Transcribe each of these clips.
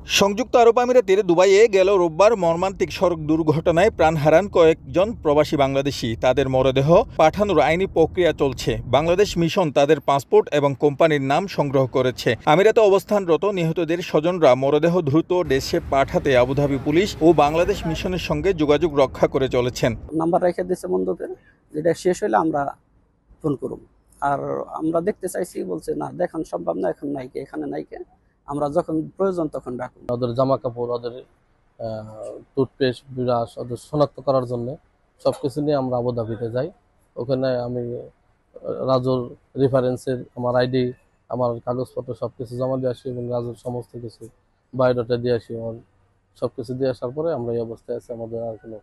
সংযুক্ত আরব আমিরাতের দুবাইয়ে গেল রোববার মর্মান্তিক সড়ক দুর্ঘটনায় প্রাণ হারান কয়েকজন প্রবাসী বাংলাদেশি। তাদের মরদেহ পাঠানোর আইনি প্রক্রিয়া চলছে। বাংলাদেশ মিশন তাদের পাসপোর্ট এবং কোম্পানির নাম সংগ্রহ করেছে। আমিরাতে অবস্থানরত নিহতদের স্বজনরা মরদেহ দ্রুত দেশে পাঠাতে আবুধাবি পুলিশ ও বাংলাদেশ মিশনের সঙ্গে যোগাযোগ রক্ষা করে চলেছেন। নাম্বার রেখে দিয়েছে বন্ধুদের, যেটা শেষ হলে আমরা ফোন করব। আর আমরা দেখতে চাইছি, বলছে না দেখান সম্ভব না, এখন নাইকে, এখানে নাইকে, আমরা যখন প্রয়োজন তখন ডাকুন। ওদের জামা কাপড়, ওদের টুথপেস্ট, বিরাস, ওদের শনাক্ত করার জন্য সবকিছু নিয়ে আমরা আবুধাবিতে যাই। ওখানে আমি রাজুর রেফারেন্সের আমার আইডি, আমার কাগজপত্র সবকিছু জমা দিয়ে আসি এবং রাজুর সমস্ত কিছু বায়োডাটা দিয়ে আসি। সবকিছু দিয়ে আসার পরে আমরা এই অবস্থায় আছি, আমাদের আর কোনো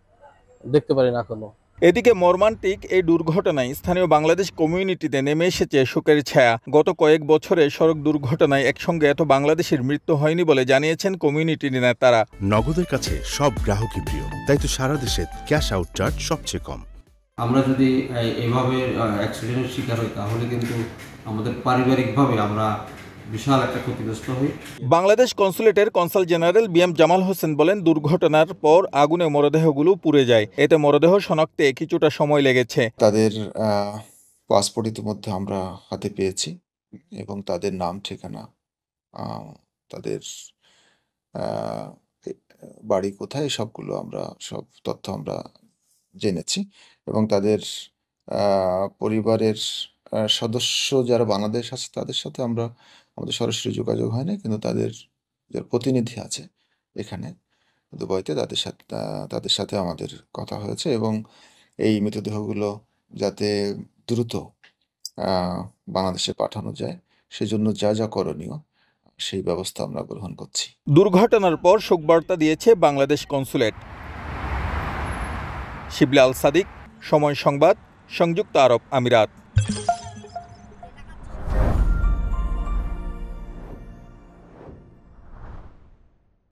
দেখতে পারি না এখনো। এদিকে মর্মান্তিক এই দুর্ঘটনায় স্থানীয় বাংলাদেশ কমিউনিটিতে নেমে এসেছে শোকের ছায়া। গত কয়েক বছরে সড়ক দুর্ঘটনায় একসঙ্গে এত বাংলাদেশের মৃত্যু হয়নি বলে জানিয়েছেন কমিউনিটির নেতারা। নগদের কাছে সব গ্রাহকই প্রিয়, তাই তো সারা দেশে ক্যাশ আউট চার্জ সবচেয়ে কম। আমরা যদি এভাবে অ্যাক্সিডেন্টের শিকার হই তাহলে কিন্তু আমাদের পারিবারিকভাবে আমরা বিশাল একটা ক্ষতিগ্রস্ত হই। বাংলাদেশ কনসুলেটের কনসাল জেনারেল বিএম জামাল হোসেন বলেন, দুর্ঘটনার পর আগুনে মরদেহগুলো পুড়ে যায়। এতে মরদেহ শনাক্তে কিছুটা সময় লেগেছে। তাদের পাসপোর্ট ইতিমধ্যে আমরা হাতে পেয়েছি এবং তাদের নাম, ঠিকানা, তাদের বাড়ি কোথায়, সবগুলো আমরা সব তথ্য আমরা জেনেছি এবং তাদের পরিবারের সদস্য যারা বাংলাদেশ আছে তাদের সাথে আমাদের সরাসরি যোগাযোগ হয় না, কিন্তু তাদের যে প্রতিনিধি আছে এখানে দুবাইতে তাদের সাথে আমাদের কথা হয়েছে এবং এই মৃতদেহগুলো যাতে দ্রুত বাংলাদেশে পাঠানো যায় সেজন্য যা যা করণীয় সেই ব্যবস্থা আমরা গ্রহণ করছি। দুর্ঘটনার পর শোকবার্তা দিয়েছে বাংলাদেশ কনসুলেট। শিবলি আল সাদিক, সময় সংবাদ, সংযুক্ত আরব আমিরাত।